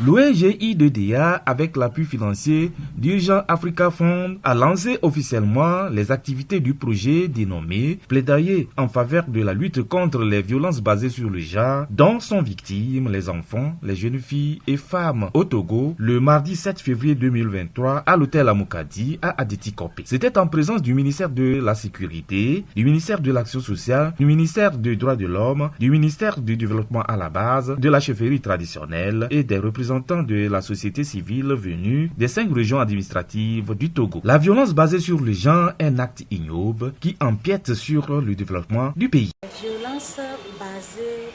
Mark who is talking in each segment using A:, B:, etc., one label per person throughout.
A: L'ONG-IDDA, avec l'appui financier d'Urgent Africa Fund, a lancé officiellement les activités du projet dénommé Plaidoyer en faveur de la lutte contre les violences basées sur le genre, dont sont victimes les enfants, les jeunes filles et femmes au Togo, le mardi 7 février 2023 à l'hôtel Amoukadi à Adéti-Kopé. C'était en présence du ministère de la Sécurité, du ministère de l'Action sociale, du ministère des Droits de l'Homme, du ministère du Développement à la base, de la chefferie traditionnelle et des représentants de la société civile venus des 5 régions administratives du Togo. La violence basée sur le genre est un acte ignoble qui empiète sur le développement du pays.
B: Les violences basées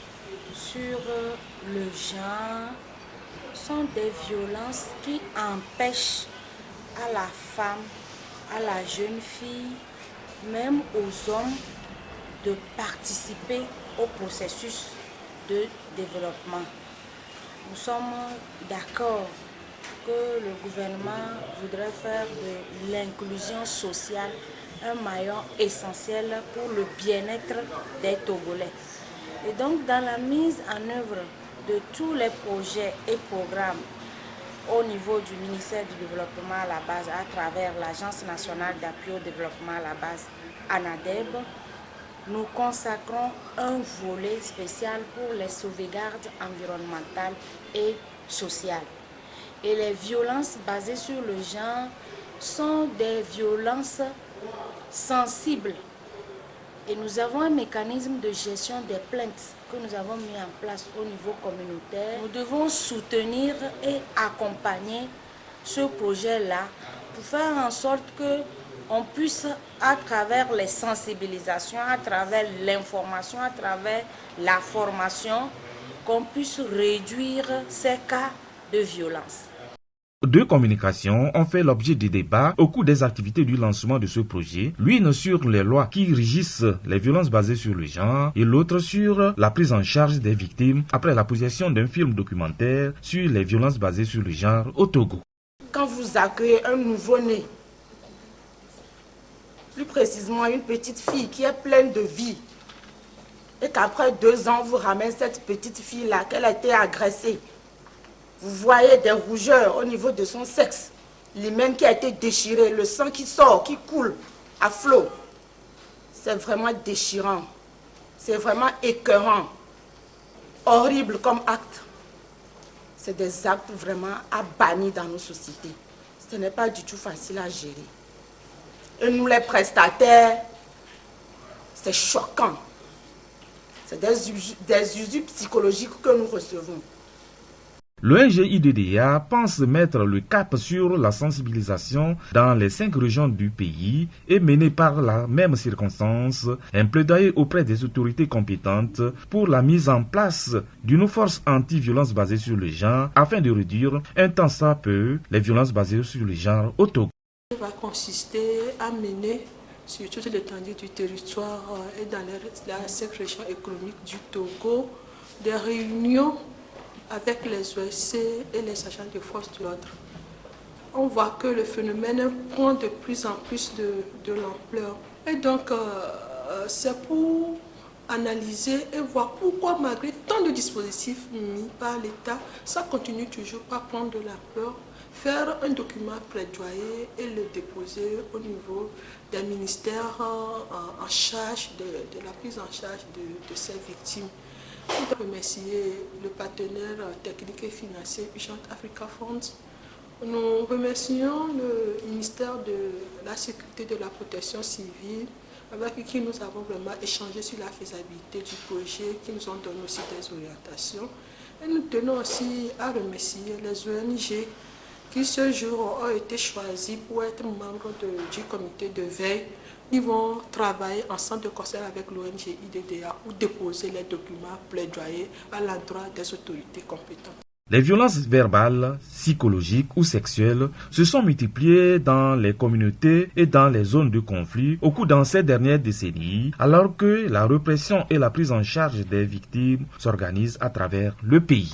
B: sur le genre sont des violences qui empêchent à la femme, à la jeune fille, même aux hommes de participer au processus de développement. Nous sommes d'accord que le gouvernement voudrait faire de l'inclusion sociale un maillon essentiel pour le bien-être des Togolais. Et donc, dans la mise en œuvre de tous les projets et programmes au niveau du ministère du Développement à la base, à travers l'Agence nationale d'appui au développement à la base, ANADEB, nous consacrons un volet spécial pour les sauvegardes environnementales et sociales. Et les violences basées sur le genre sont des violences sensibles. Et nous avons un mécanisme de gestion des plaintes que nous avons mis en place au niveau communautaire. Nous devons soutenir et accompagner ce projet-là pour faire en sorte que on puisse, à travers les sensibilisations, à travers l'information, à travers la formation, qu'on puisse réduire ces cas de violence.
A: 2 communications ont fait l'objet de débats au cours des activités du lancement de ce projet, l'une sur les lois qui régissent les violences basées sur le genre et l'autre sur la prise en charge des victimes après la possession d'un film documentaire sur les violences basées sur le genre au Togo.
C: Quand vous accueillez un nouveau-né, plus précisément une petite fille qui est pleine de vie, et qu'après 2 ans, vous ramenez cette petite fille-là, qu'elle a été agressée. Vous voyez des rougeurs au niveau de son sexe, l'hymen qui a été déchiré, le sang qui sort, qui coule à flot. C'est vraiment déchirant, c'est vraiment écœurant, horrible comme acte. C'est des actes vraiment à bannir dans nos sociétés. Ce n'est pas du tout facile à gérer. Et nous, les prestataires, c'est choquant. C'est des usures psychologiques que nous recevons.
A: L'ONG-IDDA pense mettre le cap sur la sensibilisation dans les 5 régions du pays et mener par la même circonstance un plaidoyer auprès des autorités compétentes pour la mise en place d'une force anti-violence basée sur le genre afin de réduire un tant soit peu les violences basées sur le genre au Togo.
D: Va consister à mener sur toute l'étendue du territoire et dans les 5 régions économiques du Togo des réunions avec les OSC et les agents de force de l'ordre. On voit que le phénomène prend de plus en plus de l'ampleur. Et donc, c'est pour analyser et voir pourquoi, malgré tant de dispositifs mis par l'État, ça continue toujours à prendre de l'ampleur. Faire un document plaidoyer et le déposer au niveau des ministères en charge de la prise en charge de ces victimes. Je voudrais remercier le partenaire technique et financier Urgent Africa Fund. Nous remercions le ministère de la Sécurité et de la Protection civile avec qui nous avons vraiment échangé sur la faisabilité du projet, qui nous ont donné aussi des orientations. Et nous tenons aussi à remercier les ONG qui ce jour ont été choisis pour être membres du comité de veille. Ils vont travailler ensemble de concert avec l'ONG IDDA pour déposer les documents plaidoyers à l'endroit des autorités compétentes.
A: Les violences verbales, psychologiques ou sexuelles se sont multipliées dans les communautés et dans les zones de conflit au cours de ces dernières décennies, alors que la répression et la prise en charge des victimes s'organisent à travers le pays.